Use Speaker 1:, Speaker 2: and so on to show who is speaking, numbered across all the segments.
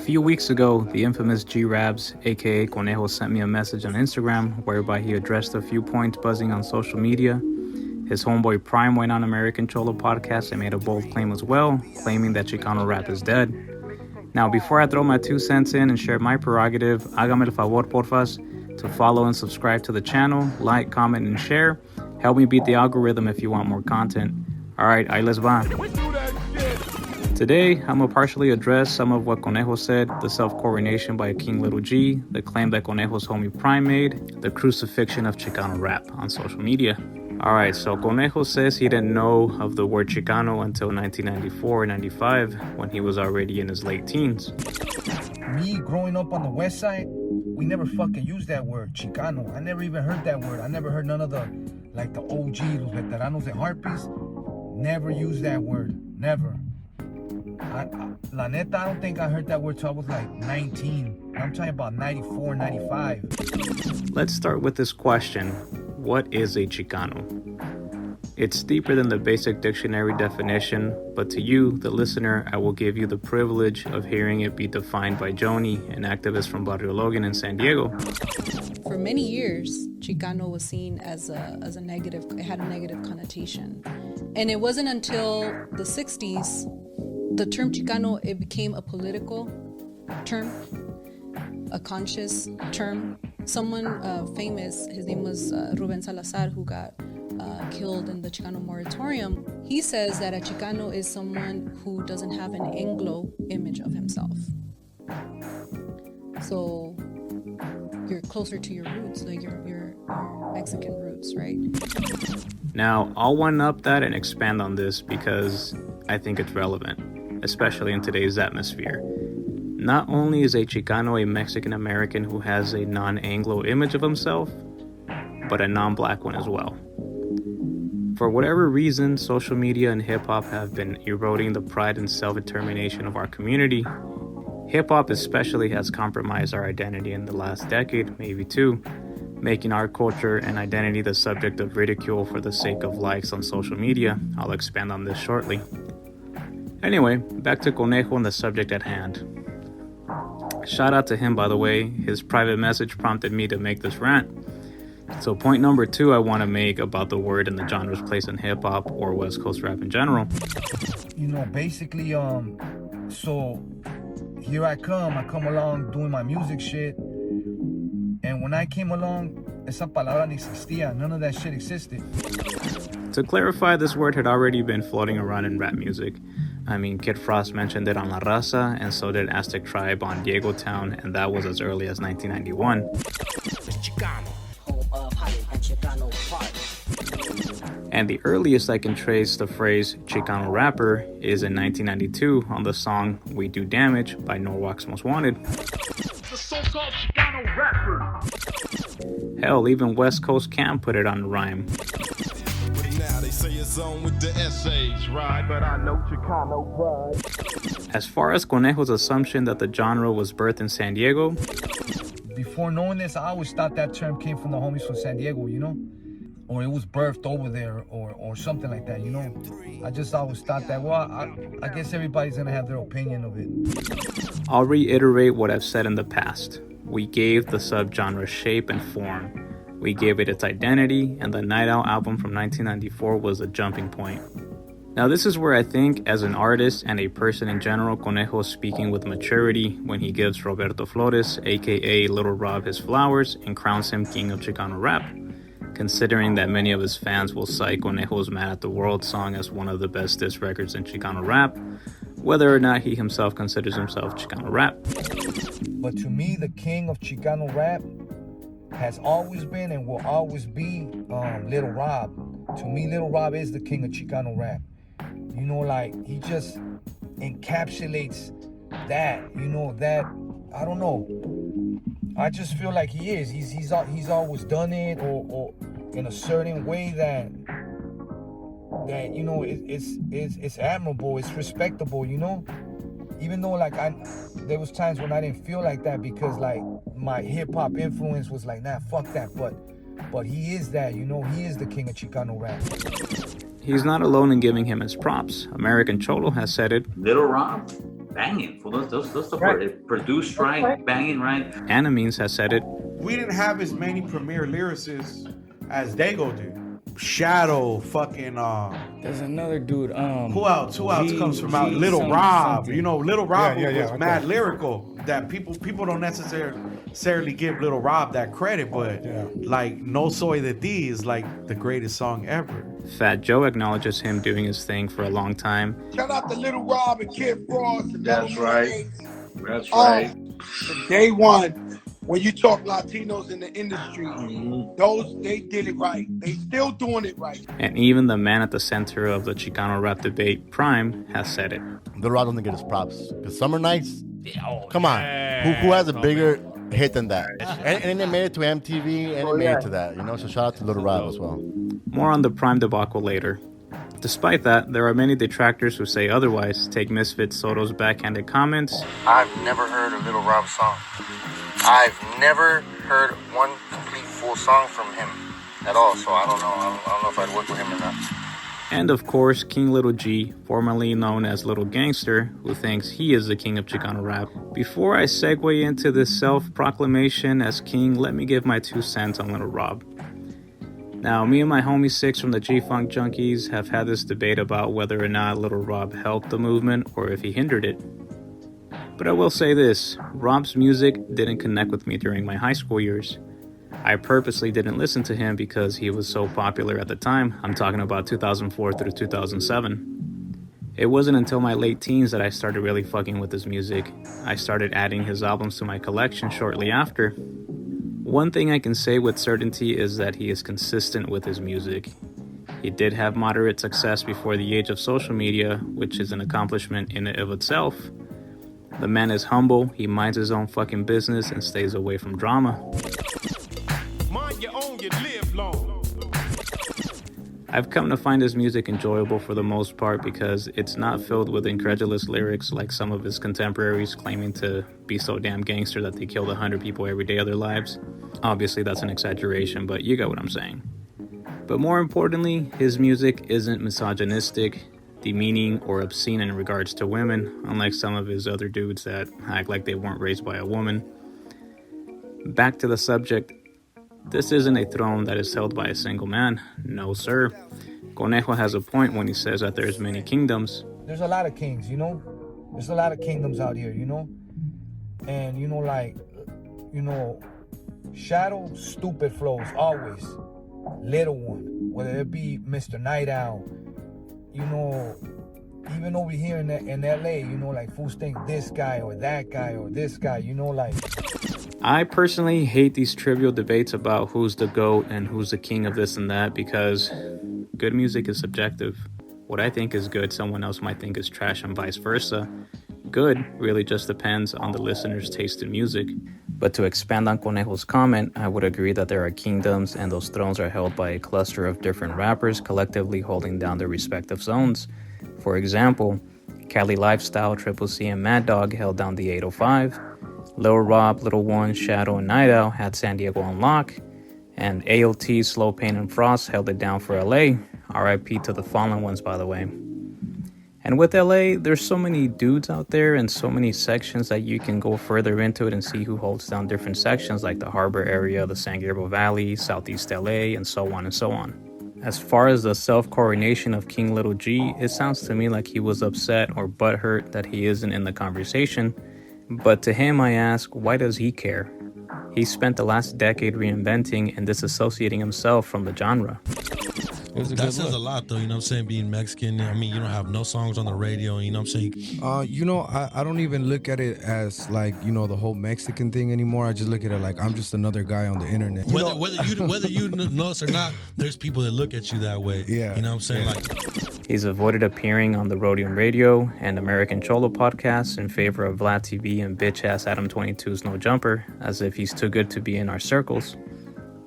Speaker 1: few weeks ago, the infamous G-Rabs, aka Conejo, sent me a message on Instagram whereby he addressed a few points buzzing on social media. His homeboy Prime went on American Cholo podcast and made a bold claim as well, claiming that Chicano Rap is dead. Now, before I throw my 2 cents in and share my prerogative, hágame el favor, porfas, to follow and subscribe to the channel, like, comment, and share. Help me beat the algorithm if you want more content. Alright, ahí les va. Today, I'm going to partially address some of what Conejo said, the self-coronation by King Lil G, the claim that Conejo's homie Prime made, the crucifixion of Chicano Rap on social media. Alright, so Conejo says he didn't know of the word Chicano until 1994 or 95, when he was already in his late teens.
Speaker 2: Me growing up on the west side, we never fucking used that word, Chicano. I never even heard that word. I never heard none of the OG, los veteranos and harpies. Never used that word, never. La neta, I don't think I heard that word till I was like 19. I'm talking about 94, 95.
Speaker 1: Let's start with this question. What is a Chicano? It's deeper than the basic dictionary definition, but to you, the listener, I will give you the privilege of hearing it be defined by Joni, an activist from Barrio Logan in San Diego.
Speaker 3: For many years, Chicano was seen as a negative, it had a negative connotation. And it wasn't until the 60s, the term Chicano, it became a political term, a conscious term. Someone famous, his name was Ruben Salazar, who got killed in the Chicano moratorium. He says that a Chicano is someone who doesn't have an Anglo image of himself. So you're closer to your roots, like your Mexican roots, right?
Speaker 1: Now, I'll one-up that and expand on this because I think it's relevant, especially in today's atmosphere. Not only is a Chicano a Mexican-American who has a non-Anglo image of himself, but a non-black one as well. For whatever reason, social media and hip-hop have been eroding the pride and self-determination of our community. Hip-hop especially has compromised our identity in the last decade, maybe two, making our culture and identity the subject of ridicule for the sake of likes on social media. I'll expand on this shortly. Anyway, back to Conejo and the subject at hand. Shout out to him, by the way. His private message prompted me to make this rant. So point number 2 I want to make about the word and the genre's place in hip-hop or West Coast rap in general.
Speaker 2: You know, basically, so here I come along doing my music shit. And when I came along, esa palabra ni existía. None of that shit existed.
Speaker 1: To clarify, this word had already been floating around in rap music. I mean, Kid Frost mentioned it on La Raza, and so did Aztec Tribe on Diego Town, and that was as early as 1991. And the earliest I can trace the phrase Chicano rapper is in 1992 on the song We Do Damage by Norwalk's Most Wanted.
Speaker 4: The so-called Chicano rapper.
Speaker 1: Hell, even West Coast Cam put it on the rhyme.
Speaker 4: Now they say it's on with the essays, right? But I know Chicano pride.
Speaker 1: As far as Conejo's assumption that the genre was birthed in San Diego,
Speaker 2: before knowing this, I always thought that term came from the homies from San Diego, you know? Or it was birthed over there or something like that, you know? I just always thought that, well, I guess everybody's gonna have their opinion of it.
Speaker 1: I'll reiterate what I've said in the past. We gave the subgenre shape and form. We gave it its identity, and the Night Out album from 1994 was a jumping point. Now this is where I think, as an artist and a person in general, Conejo is speaking with maturity when he gives Roberto Flores, aka Little Rob, his flowers and crowns him King of Chicano Rap, considering that many of his fans will cite Conejo's Mad at the World song as one of the best diss records in Chicano Rap, whether or not he himself considers himself Chicano Rap.
Speaker 2: But to me, the King of Chicano Rap has always been and will always be Little Rob. To me, Little Rob is the King of Chicano Rap. You know, like, he just encapsulates that, you know, that, I don't know. I just feel like he is. He's always done it or in a certain way that you know, it's admirable, it's respectable, you know? Even though, like, there was times when I didn't feel like that because, like, my hip-hop influence was like, nah, fuck that, but he is that, you know? He is the King of Chicano Rap.
Speaker 1: He's not alone in giving him his props. American Cholo has said it.
Speaker 5: Little Rob banging. For those stuff
Speaker 2: Right.
Speaker 5: were produced right, banging right.
Speaker 1: Animes has said it.
Speaker 6: We didn't have as many premier lyricists as Dago did. Shadow, fucking
Speaker 7: There's another dude.
Speaker 6: who else comes from out? Little Rob. You know, Little Rob was mad lyrical. That people don't necessarily give Little Rob that credit, but like No Soy de Ti is like the greatest song ever.
Speaker 1: Fat Joe acknowledges him doing his thing for a long time.
Speaker 8: Shout out to Little Rob and Kid Frost.
Speaker 9: That's right. That's right.
Speaker 8: Day one, when you talk Latinos in the industry, they did it right. They still doing it right.
Speaker 1: And even the man at the center of the Chicano rap debate, Prime, has said it.
Speaker 10: Lil Rob doesn't get his props. Because Summer Nights, come on. Who has a bigger hit than that? And it made it to MTV, and it made it to that, you know? So shout out to Lil Rob as well.
Speaker 1: More on the Prime debacle later. Despite that, there are many detractors who say otherwise. Take Misfit Soto's backhanded comments.
Speaker 11: I've never heard a Little Rob song. I've never heard one complete full song from him at all, so I don't know. I don't know if I'd work with him or not.
Speaker 1: And of course, King Lil G, formerly known as Lil Gangster, who thinks he is the king of Chicano rap. Before I segue into this self-proclamation as king, let me give my 2 cents on Lil Rob. Now, me and my homie Six from the G-Funk Junkies have had this debate about whether or not Lil Rob helped the movement or if he hindered it. But I will say this, Rob's music didn't connect with me during my high school years. I purposely didn't listen to him because he was so popular at the time. I'm talking about 2004 through 2007. It wasn't until my late teens that I started really fucking with his music. I started adding his albums to my collection shortly after. One thing I can say with certainty is that he is consistent with his music. He did have moderate success before the age of social media, which is an accomplishment in and of itself. The man is humble, he minds his own fucking business and stays away from drama.
Speaker 4: Mind your own, you live long.
Speaker 1: I've come to find his music enjoyable for the most part because it's not filled with incredulous lyrics like some of his contemporaries claiming to be so damn gangster that they killed 100 people every day of their lives. Obviously that's an exaggeration, but you get what I'm saying. But more importantly, his music isn't misogynistic, demeaning, or obscene in regards to women, unlike some of his other dudes that act like they weren't raised by a woman. Back to the subject, this isn't a throne that is held by a single man. No, sir. Conejo has a point when he says that there's many kingdoms.
Speaker 2: There's a lot of kings, you know? There's a lot of kingdoms out here, you know? And, you know, like, you know, Shadow, stupid flows, always. Little One, whether it be Mr. Night Owl, you know, even over here in LA, you know, like fools think this guy or that guy or this guy, you know, like.
Speaker 1: I personally hate these trivial debates about who's the GOAT and who's the king of this and that because good music is subjective. What I think is good, someone else might think is trash and vice versa. Good really just depends on the listener's taste in music. But to expand on Conejo's comment, I would agree that there are kingdoms and those thrones are held by a cluster of different rappers collectively holding down their respective zones. For example, Cali Lifestyle, Triple C, and Mad Dog held down the 805. Lil Rob, Little One, Shadow, and Night Owl had San Diego on lock. And AOT, Slow Pain, and Frost held it down for LA. RIP to the fallen ones, by the way. And with LA, there's so many dudes out there and so many sections that you can go further into it and see who holds down different sections like the Harbor area, the San Gabriel Valley, Southeast LA, and so on and so on. As far as the self-coronation of King Lil G, it sounds to me like he was upset or butthurt that he isn't in the conversation. But to him, I ask, why does he care? He spent the last decade reinventing and disassociating himself from the genre.
Speaker 12: That says a lot, though, you know what I'm saying, being Mexican. I mean, you don't have no songs on the radio, you know what I'm saying?
Speaker 7: You know, I don't even look at it as, like, you know, the whole Mexican thing anymore. I just look at it like I'm just another guy on the internet.
Speaker 12: Whether you notice or not, there's people that look at you that way. Yeah. You know what I'm saying? Like,
Speaker 1: he's avoided appearing on the Rhodium Radio and American Cholo podcasts in favor of Vlad TV and bitch-ass Adam 22's No Jumper, as if he's too good to be in our circles.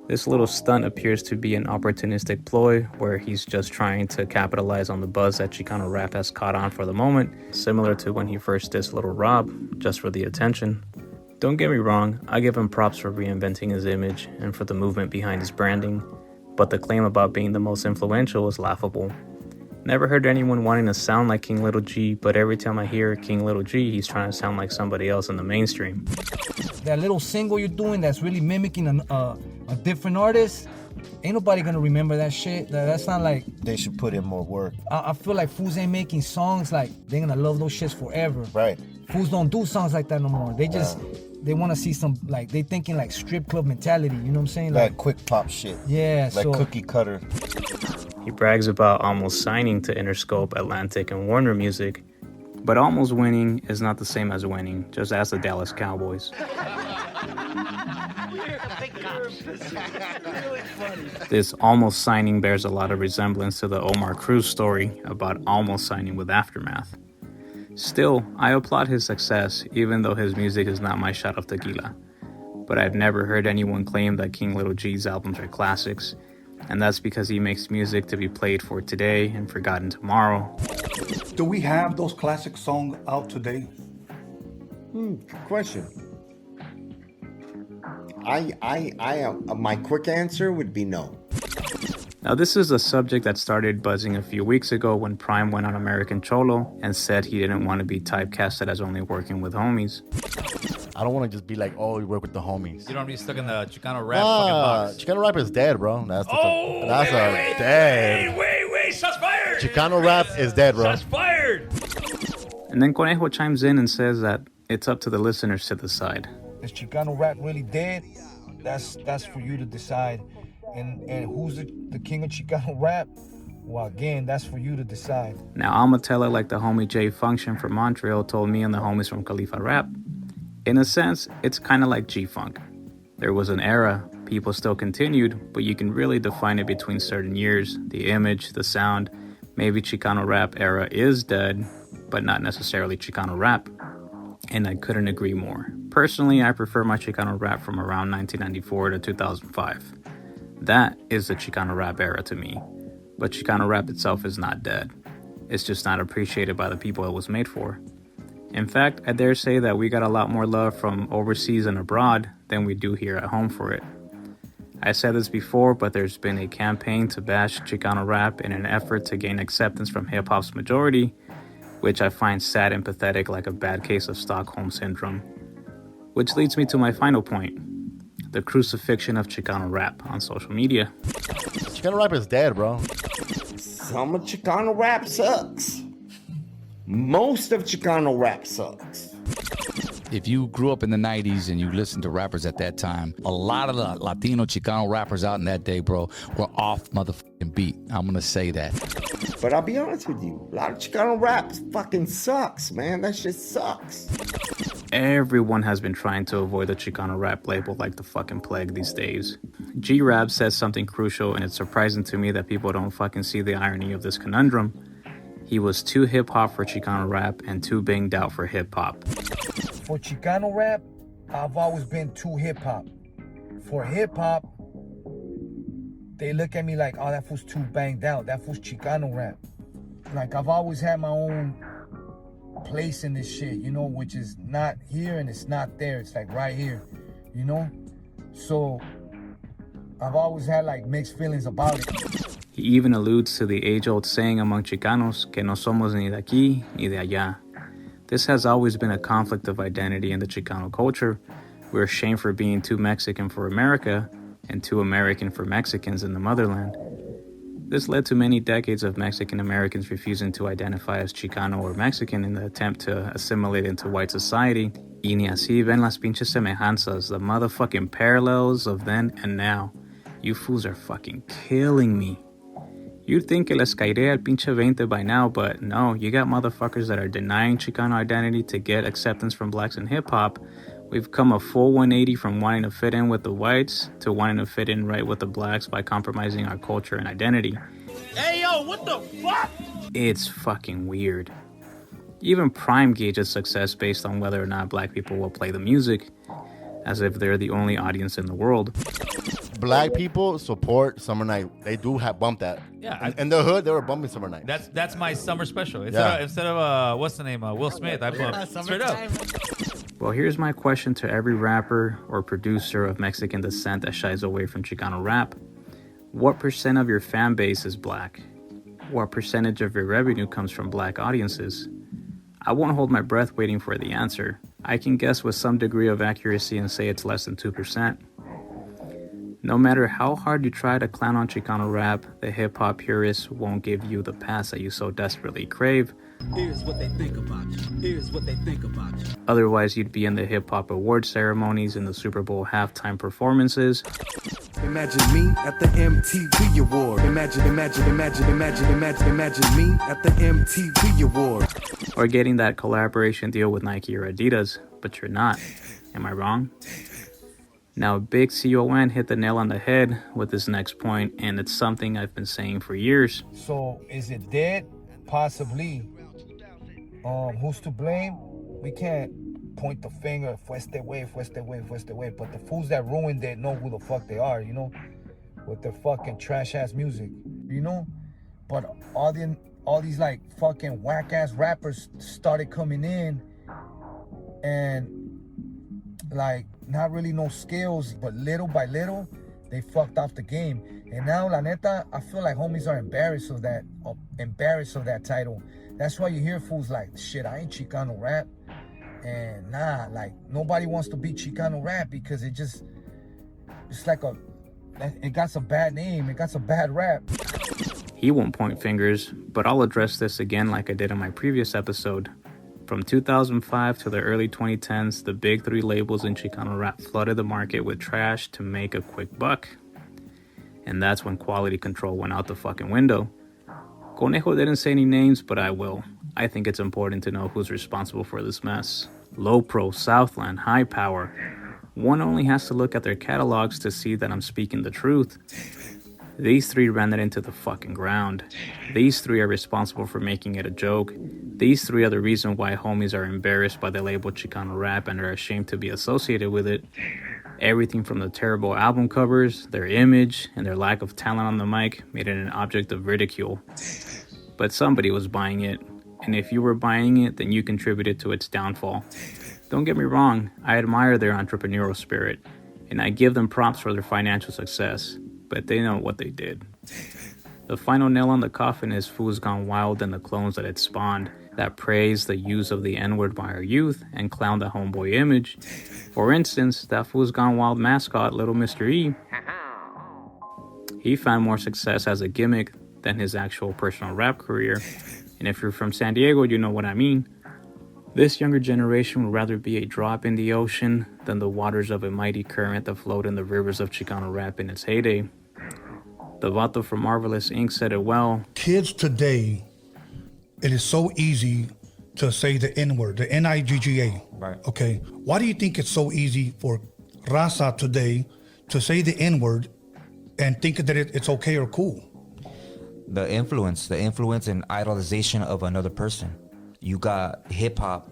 Speaker 1: This little stunt appears to be an opportunistic ploy where he's just trying to capitalize on the buzz that Chicano rap has caught on for the moment, similar to when he first dissed Lil Rob, just for the attention. Don't get me wrong, I give him props for reinventing his image and for the movement behind his branding, but the claim about being the most influential is laughable. Never heard anyone wanting to sound like King Lil G, but every time I hear King Lil G, he's trying to sound like somebody else in the mainstream.
Speaker 2: That little single you're doing that's really mimicking a different artist, ain't nobody gonna remember that shit. That's not like...
Speaker 13: They should put in more work.
Speaker 2: I feel like fools ain't making songs like they're gonna love those shits forever.
Speaker 13: Right.
Speaker 2: Fools don't do songs like that no more. They just... They want to see some, like, they thinking like strip club mentality, you know what I'm saying?
Speaker 13: Like quick pop shit.
Speaker 2: Yeah,
Speaker 13: like
Speaker 2: so...
Speaker 13: cookie cutter.
Speaker 1: He brags about almost signing to Interscope, Atlantic, and Warner Music, but almost winning is not the same as winning, just ask the Dallas Cowboys. This almost signing bears a lot of resemblance to the Omar Cruz story about almost signing with Aftermath. Still, I applaud his success, even though his music is not my shot of tequila. But I've never heard anyone claim that King Lil G's albums are classics, and that's because he makes music to be played for today and forgotten tomorrow.
Speaker 14: Do we have those classic songs out today?
Speaker 15: Good question. My quick answer would be no.
Speaker 1: Now, this is a subject that started buzzing a few weeks ago when Prime went on American Cholo and said he didn't want to be typecasted as only working with homies.
Speaker 10: I don't want to just be like, oh, you work with the homies.
Speaker 16: You don't want to be stuck in the Chicano Rap fucking box.
Speaker 10: Chicano Rap is dead, bro. That's
Speaker 16: dead. Wait, shots fired!
Speaker 10: Chicano Rap is dead, bro.
Speaker 16: Shots fired!
Speaker 1: And then Conejo chimes in and says that it's up to the listeners to decide.
Speaker 2: Is Chicano Rap really dead? That's for you to decide. And who's the king of Chicano Rap? Well, again, that's for you to decide.
Speaker 1: Now, I'ma tell it like the homie Jay Function from Montreal told me and the homies from Khalifa Rap. In a sense, it's kind of like G-Funk. There was an era, people still continued, but you can really define it between certain years. The image, the sound, maybe Chicano Rap era is dead, but not necessarily Chicano Rap. And I couldn't agree more. Personally, I prefer my Chicano Rap from around 1994 to 2005. That is the Chicano Rap era to me. But Chicano Rap itself is not dead. It's just not appreciated by the people it was made for. In fact, I dare say that we got a lot more love from overseas and abroad than we do here at home for it. I said this before, but there's been a campaign to bash Chicano Rap in an effort to gain acceptance from hip-hop's majority, which I find sad and pathetic, like a bad case of Stockholm Syndrome. Which leads me to my final point. The crucifixion of Chicano Rap on social media.
Speaker 10: Chicano Rap is dead, bro.
Speaker 15: Some of Chicano Rap sucks. Most of Chicano Rap sucks.
Speaker 17: If you grew up in the 90s and you listened to rappers at that time, a lot of the Latino Chicano rappers out in that day, bro, were off motherfucking beat. I'm gonna say that.
Speaker 15: But I'll be honest with you, a lot of Chicano rap fucking sucks, man. That shit sucks.
Speaker 1: Everyone has been trying to avoid the Chicano Rap label like the fucking plague these days. G-Rabs says something crucial, and it's surprising to me that people don't fucking see the irony of this conundrum. He was too hip-hop for Chicano Rap and too banged out for hip-hop.
Speaker 2: For Chicano Rap, I've always been too hip-hop. For hip-hop, they look at me like, oh, that fool's too banged out. That fool's Chicano Rap. Like, I've always had my own place in this shit, you know, which is not here and it's not there. It's like right here, you know? So, I've always had like mixed feelings about it.
Speaker 1: He even alludes to the age-old saying among Chicanos que no somos ni de aquí ni de allá. This has always been a conflict of identity in the Chicano culture. We're ashamed for being too Mexican for America and too American for Mexicans in the motherland. This led to many decades of Mexican Americans refusing to identify as Chicano or Mexican in the attempt to assimilate into white society. Y ni así ven las pinches semejanzas, the motherfucking parallels of then and now. You fools are fucking killing me. You'd think que les caería el pinche 20 by now, but no, you got motherfuckers that are denying Chicano identity to get acceptance from blacks in hip-hop. We've come a full 180 from wanting to fit in with the whites to wanting to fit in right with the blacks by compromising our culture and identity.
Speaker 16: Hey, yo, what the fuck?
Speaker 1: It's fucking weird. Even Prime gauges success based on whether or not black people will play the music, as if they're the only audience in the world.
Speaker 10: Black people support Summer Night. They do have bump that.
Speaker 16: Yeah,
Speaker 10: in the hood, they were bumping Summer Night.
Speaker 16: That's my summer special. Instead of what's the name, Will Smith, I bump straight up.
Speaker 1: Well, here's my question to every rapper or producer of Mexican descent that shies away from Chicano rap. What % of your fan base is black? what percentage of your revenue comes from black audiences? I won't hold my breath waiting for the answer. I can guess with some degree of accuracy and say it's less than 2%. No matter how hard you try to clown on Chicano rap, the hip-hop purists won't give you the pass that you so desperately crave.
Speaker 18: Here's what they think about you. Here's what they think about you.
Speaker 1: Otherwise, you'd be in the hip-hop award ceremonies and the Super Bowl halftime performances.
Speaker 18: Imagine me at the MTV Award. Imagine me at the MTV Award.
Speaker 1: Or getting that collaboration deal with Nike or Adidas, but you're not. Am I wrong? Now, Big CON hit the nail on the head with this next point, and it's something I've been saying for years.
Speaker 2: So, is it dead? Possibly. Who's to blame? We can't point the finger, fue este way, but the fools that ruined it know who the fuck they are, you know? With their fucking trash-ass music, you know? But all these like fucking whack-ass rappers started coming in and like not really no skills, but little by little they fucked off the game. And now la neta, I feel like homies are embarrassed of that title. That's why you hear fools like, shit, I ain't Chicano rap. And nah, like nobody wants to be Chicano rap because it's like it got some bad name, it got some bad rap.
Speaker 1: He won't point fingers, but I'll address this again like I did in my previous episode. From 2005 to the early 2010s, the big three labels in Chicano rap flooded the market with trash to make a quick buck. And that's when quality control went out the fucking window. Conejo didn't say any names, but I will. I think it's important to know who's responsible for this mess. Low Pro, Southland, High Power. One only has to look at their catalogs to see that I'm speaking the truth. These three ran it into the fucking ground. These three are responsible for making it a joke. These three are the reason why homies are embarrassed by the label Chicano Rap and are ashamed to be associated with it. Everything from the terrible album covers, their image, and their lack of talent on the mic made it an object of ridicule. But somebody was buying it, and if you were buying it, then you contributed to its downfall. Don't get me wrong, I admire their entrepreneurial spirit, and I give them props for their financial success, but they know what they did. The final nail on the coffin is Fools Gone Wild and the clones that it spawned that praise the use of the N-word by our youth and clown the homeboy image. For instance, that Fools Gone Wild mascot, Little Mr. E, he found more success as a gimmick than his actual personal rap career. And if you're from San Diego, you know what I mean. This younger generation would rather be a drop in the ocean than the waters of a mighty current that flowed in the rivers of Chicano rap in its heyday. The Vato from Marvelous Inc. said it well.
Speaker 14: Kids today, it is so easy to say the N-word, the N-I-G-G-A.
Speaker 19: Right.
Speaker 14: Okay. Why do you think it's so easy for Raza today to say the N-word and think that it's okay or cool?
Speaker 19: The influence and idolization of another person. You got hip hop,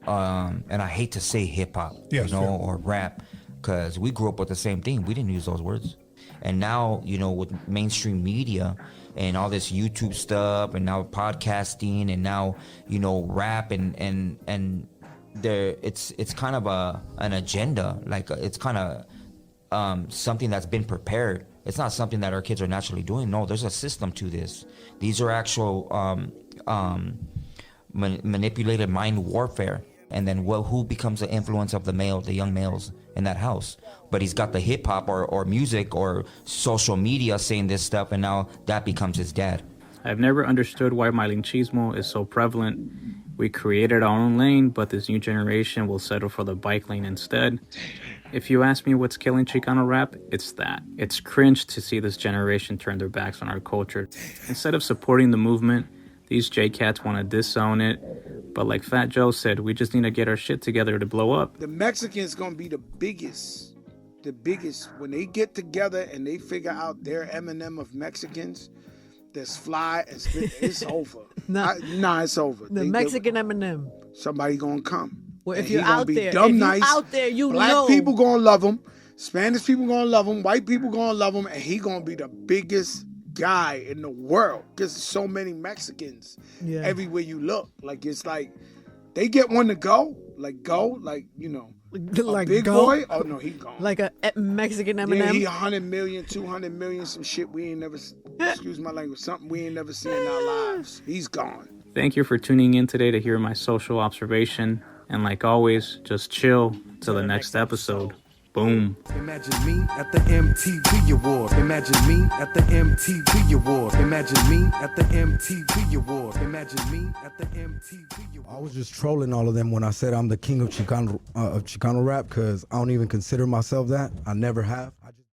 Speaker 19: and I hate to say hip hop,
Speaker 14: yes,
Speaker 19: you know, or rap, because we grew up with the same thing. We didn't use those words. And now, you know, with mainstream media and all this YouTube stuff, and now podcasting, and now, you know, rap, and there, it's kind of an agenda. Like it's kind of something that's been prepared. It's not something that our kids are naturally doing. No, there's a system to this. These are actual manipulated mind warfare. And then, well, who becomes the influence of the young males in that house? But he's got the hip hop or music or social media saying this stuff, and now that becomes his dad.
Speaker 1: I've never understood why malinchismo is so prevalent. We created our own lane, but this new generation will settle for the bike lane instead. If you ask me what's killing Chicano rap, it's that. It's cringe to see this generation turn their backs on our culture. Instead of supporting the movement, these J-Cats want to disown it. But like Fat Joe said, we just need to get our shit together to blow up.
Speaker 8: The Mexicans gonna be the biggest. When they get together and they figure out their Eminem of Mexicans, that's fly and spit, it's over. It's over.
Speaker 20: The Mexican Eminem.
Speaker 8: Somebody gonna come.
Speaker 20: Well, if
Speaker 8: And
Speaker 20: you're
Speaker 8: he gonna
Speaker 20: out
Speaker 8: be
Speaker 20: there,
Speaker 8: dumb
Speaker 20: if
Speaker 8: nice.
Speaker 20: you're out there, you
Speaker 8: Black
Speaker 20: know.
Speaker 8: people gonna love him. Spanish people gonna love him. White people gonna love him. And he gonna be the biggest guy in the world. Because there's so many Mexicans everywhere you look. Like, it's like, They get one to go, like you know,
Speaker 20: like
Speaker 8: a big
Speaker 20: go?
Speaker 8: boy. Oh no, he gone.
Speaker 20: Like a Mexican Eminem.
Speaker 8: Yeah, he 100 million, 200 million, some shit we ain't never. Excuse my language. Something we ain't never seen in our lives. He's gone.
Speaker 1: Thank you for tuning in today to hear my social observation. And like always, just chill till the next episode. Boom.
Speaker 18: Imagine me at the MTV Award. Imagine me at the MTV Award. Imagine me at the MTV Award. Imagine me at the MTV Award.
Speaker 7: I was just trolling all of them when I said I'm the king of Chicano rap, because I don't even consider myself that. I never have.